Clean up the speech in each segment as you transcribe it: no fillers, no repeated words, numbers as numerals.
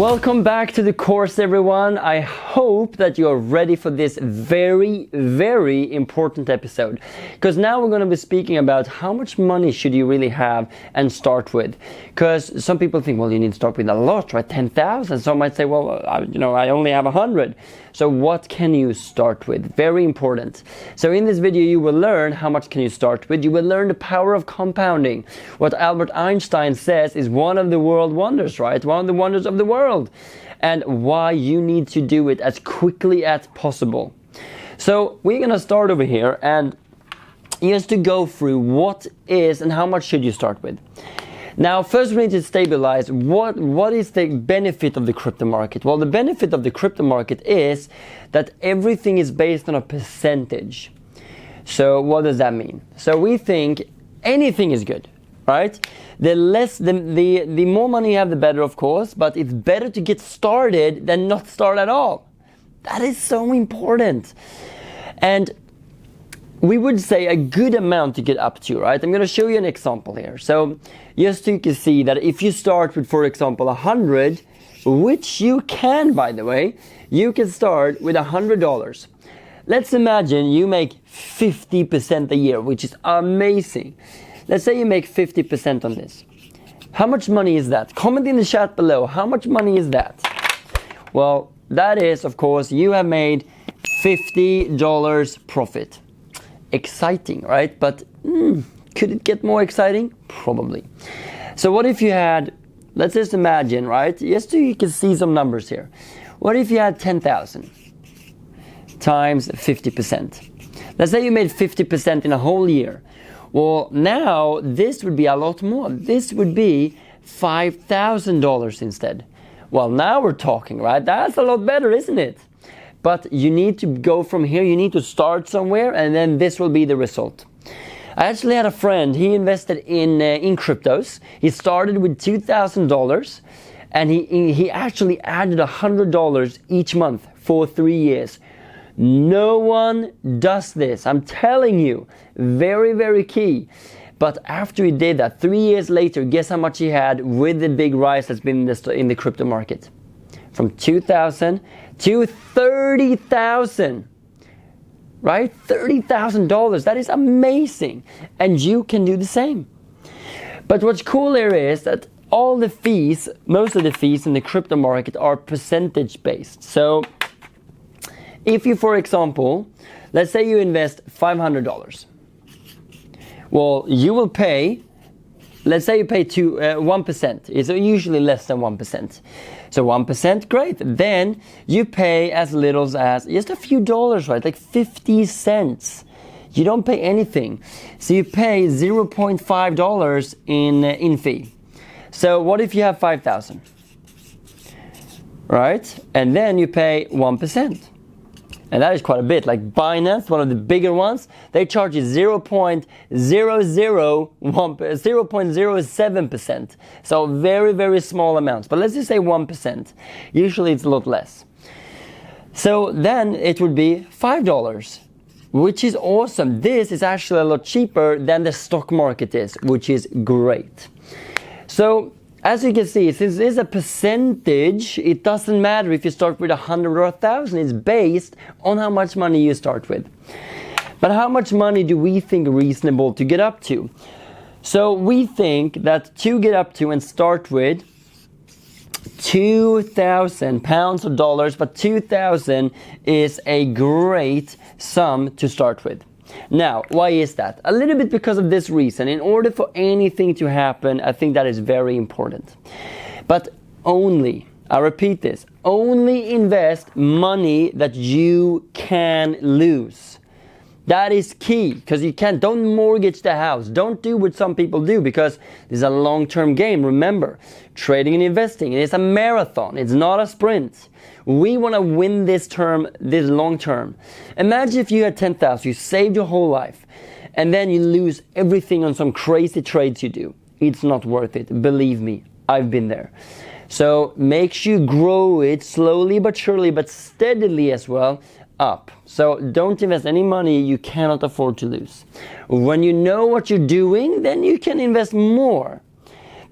Welcome back to the course, everyone. I hope that you're ready for this very, very important episode. Because now we're going to be speaking about how much money should you really have and start with. Because some people think, well, you need to start with a lot, right? 10,000. Some might say, well, I only have 100. So what can you start with? Very important. So in this video, you will learn how much can you start with. You will learn the power of compounding. What Albert Einstein says is one of the world wonders, right? One of the wonders of the world. And why you need to do it as quickly as possible. So we're going to start over here and just to go through what is and how much should you start with. Now, first we need to stabilize what is the benefit of the crypto market. Well, the benefit of the crypto market is that everything is based on a percentage. So what does that mean? So we think anything is good, right? The more money you have, the better, of course, but it's better to get started than not start at all. That is so important. And we would say a good amount to get up to, right? I'm going to show you an example here. So just so you can see that if you start with, for example, 100, which you can, by the way, you can start with $100. Let's imagine you make 50% a year, which is amazing. Let's say you make 50% on this. How much money is that? Comment in the chat below. How much money is that? Well, that is, of course, you have made $50 profit. Exciting, right? But could it get more exciting? Probably. So what if you had, let's just imagine, right? Just so you can see some numbers here. What if you had 10,000 times 50%? Let's say you made 50% in a whole year. Well, now this would be a lot more. This would be $5,000 instead. Well, now we're talking, right? That's a lot better, isn't it? But you need to go from here, you need to start somewhere, and then this will be the result. I actually had a friend, he invested in cryptos. He started with $2,000, and he actually added $100 each month for 3 years. No one does this, I'm telling you. Very, very key. But after he did that, 3 years later, guess how much he had with the big rise that's been in the crypto market? From 2,000 to 30,000, right? $30,000, that is amazing. And you can do the same. But what's cool here is that all the fees, most of the fees in the crypto market are percentage based. So if you, for example, let's say you invest $500. Well, you will pay, let's say you pay 1%. It's usually less than 1%. So 1%, great. Then you pay as little as just a few dollars, right? Like 50 cents. You don't pay anything. So you pay $0.5 in fee. So what if you have 5,000? Right? And then you pay 1%. And that is quite a bit. Like Binance, one of the bigger ones, they charge you 0.07%. So very, very small amounts. But let's just say 1%. Usually it's a lot less. So then it would be $5, which is awesome. This is actually a lot cheaper than the stock market is, which is great. So as you can see, since it is a percentage, it doesn't matter if you start with 100 or 1,000. It's based on how much money you start with. But how much money do we think reasonable to get up to? So we think that to get up to and start with 2,000 pounds or dollars, but 2,000 is a great sum to start with. Now, why is that? A little bit because of this reason. In order for anything to happen, I think that is very important. But only, I repeat this, only invest money that you can lose. That is key, because don't mortgage the house. Don't do what some people do, because this is a long-term game. Remember, trading and investing, it's a marathon. It's not a sprint. We want to win this long term. Imagine if you had 10,000, you saved your whole life, and then you lose everything on some crazy trades you do. It's not worth it. Believe me, I've been there. So make sure you grow it slowly but surely, but steadily as well, up. So don't invest any money you cannot afford to lose. When you know what you're doing, then you can invest more.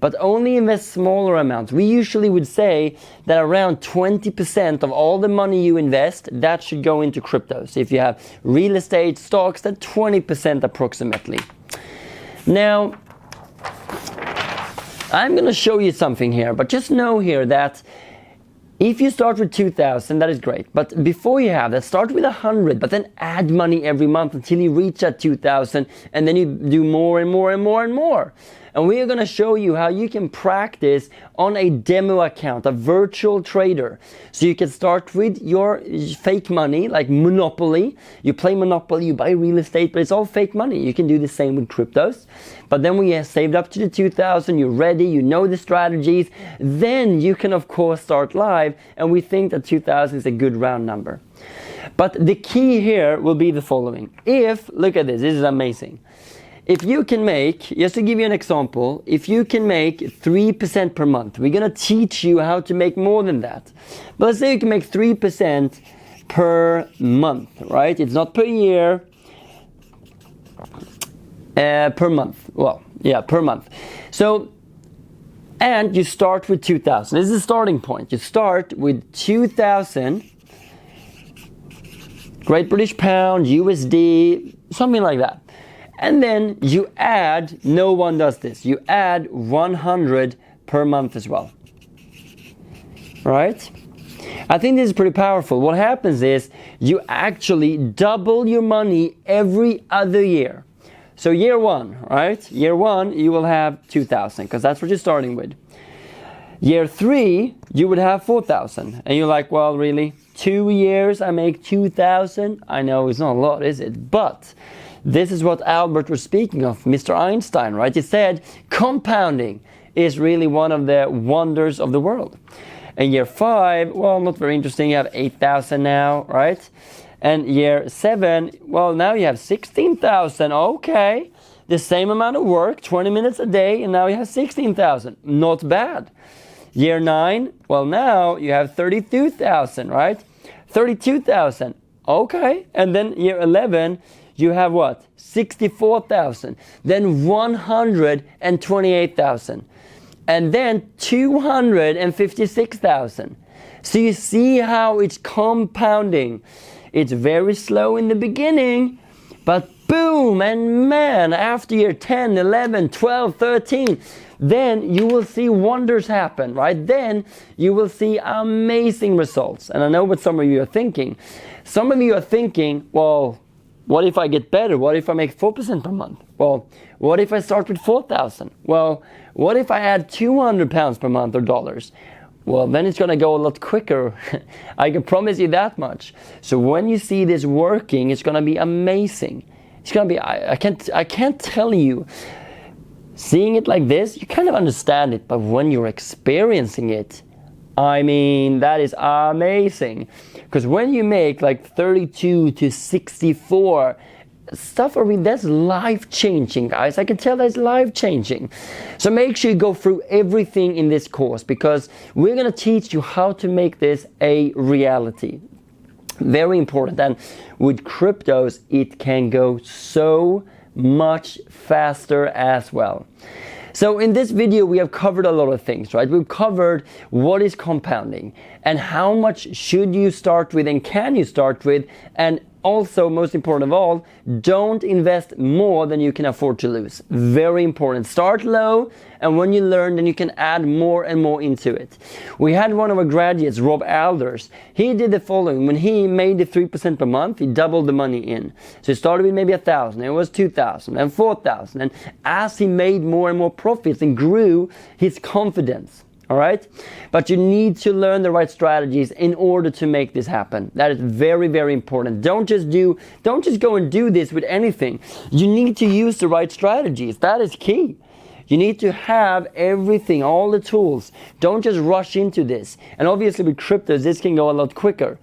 but only invest smaller amounts. We usually would say that around 20% of all the money you invest, that should go into cryptos. If you have real estate, stocks, then 20% approximately. Now, I'm going to show you something here, but just know here that if you start with 2,000, that is great. But before you have that, start with 100, but then add money every month until you reach that 2,000, and then you do more and more and more and more. And we are going to show you how you can practice on a demo account, a virtual trader. So you can start with your fake money, like Monopoly. You play Monopoly, you buy real estate, but it's all fake money. You can do the same with cryptos. But then when you have saved up to the 2,000, you're ready, you know the strategies, then you can of course start live, and we think that 2,000 is a good round number. But the key here will be the following. Look at this is amazing. If you can make, just to give you an example, if you can make 3% per month, we're going to teach you how to make more than that. But let's say you can make 3% per month, right? It's not per year, per month. Well, yeah, per month. So, and you start with 2,000. This is the starting point. You start with 2,000 Great British Pound, USD, something like that. And then you add, no one does this, you add 100 per month as well. Right? I think this is pretty powerful. What happens is you actually double your money every other year. So year one, right? Year one, you will have 2,000 because that's what you're starting with. Year three, you would have 4,000. And you're like, well, really? 2 years, I make 2,000? I know it's not a lot, is it? But this is what Albert was speaking of, Mr. Einstein, right? He said compounding is really one of the wonders of the world. And year 5, well, not very interesting. You have 8,000 now, right? And year 7, well, now you have 16,000. Okay, the same amount of work, 20 minutes a day, and now you have 16,000. Not bad. Year 9, well, now you have 32,000, right? 32,000. Okay, and then year 11, you have what? 64,000. Then 128,000. And then 256,000. So you see how it's compounding. It's very slow in the beginning, but boom, and man, after year 10, 11, 12, 13, then you will see wonders happen, right? Then you will see amazing results. And I know what some of you are thinking. Some of you are thinking, well, what if I get better? What if I make 4% per month? Well, what if I start with 4,000? Well, what if I add 200 pounds per month or dollars? Well, then it's going to go a lot quicker. I can promise you that much. So when you see this working, it's going to be amazing. It's going to be, I can't tell you. Seeing it like this, you kind of understand it, but when you're experiencing it, I mean, that is amazing. Because when you make like 32 to 64, stuff, that's life-changing, guys. I can tell that's life-changing. So make sure you go through everything in this course, because we're going to teach you how to make this a reality. Very important. And with cryptos, it can go so much faster as well. So in this video, we have covered a lot of things, right? We've covered what is compounding and how much should you start with and can you start with, and also, most important of all, don't invest more than you can afford to lose. Very important. Start low, and when you learn, then you can add more and more into it. We had one of our graduates, Rob Alders. He did the following. When he made the 3% per month, he doubled the money in. So he started with maybe 1,000, it was 2,000, and 4,000. And as he made more and more profits and grew his confidence, all right? But you need to learn the right strategies in order to make this happen. That is very, very important. Don't just go and do this with anything. You need to use the right strategies. That is key. You need to have everything, all the tools. Don't just rush into this. And obviously with cryptos, this can go a lot quicker.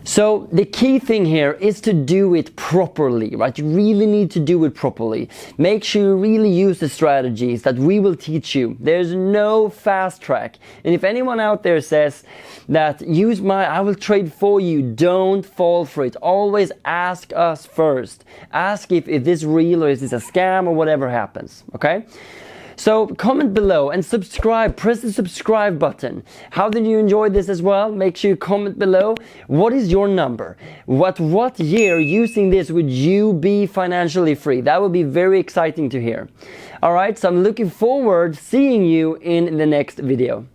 So the key thing here is to do it properly, right? You really need to do it properly. Make sure you really use the strategies that we will teach you. There's no fast track. And if anyone out there says that I will trade for you, don't fall for it. Always ask us first. Ask if this is real or is this a scam or whatever happens, okay? So comment below and subscribe. Press the subscribe button. How did you enjoy this as well? Make sure you comment below. What is your number? What year using this would you be financially free? That would be very exciting to hear. Alright, so I'm looking forward to seeing you in the next video.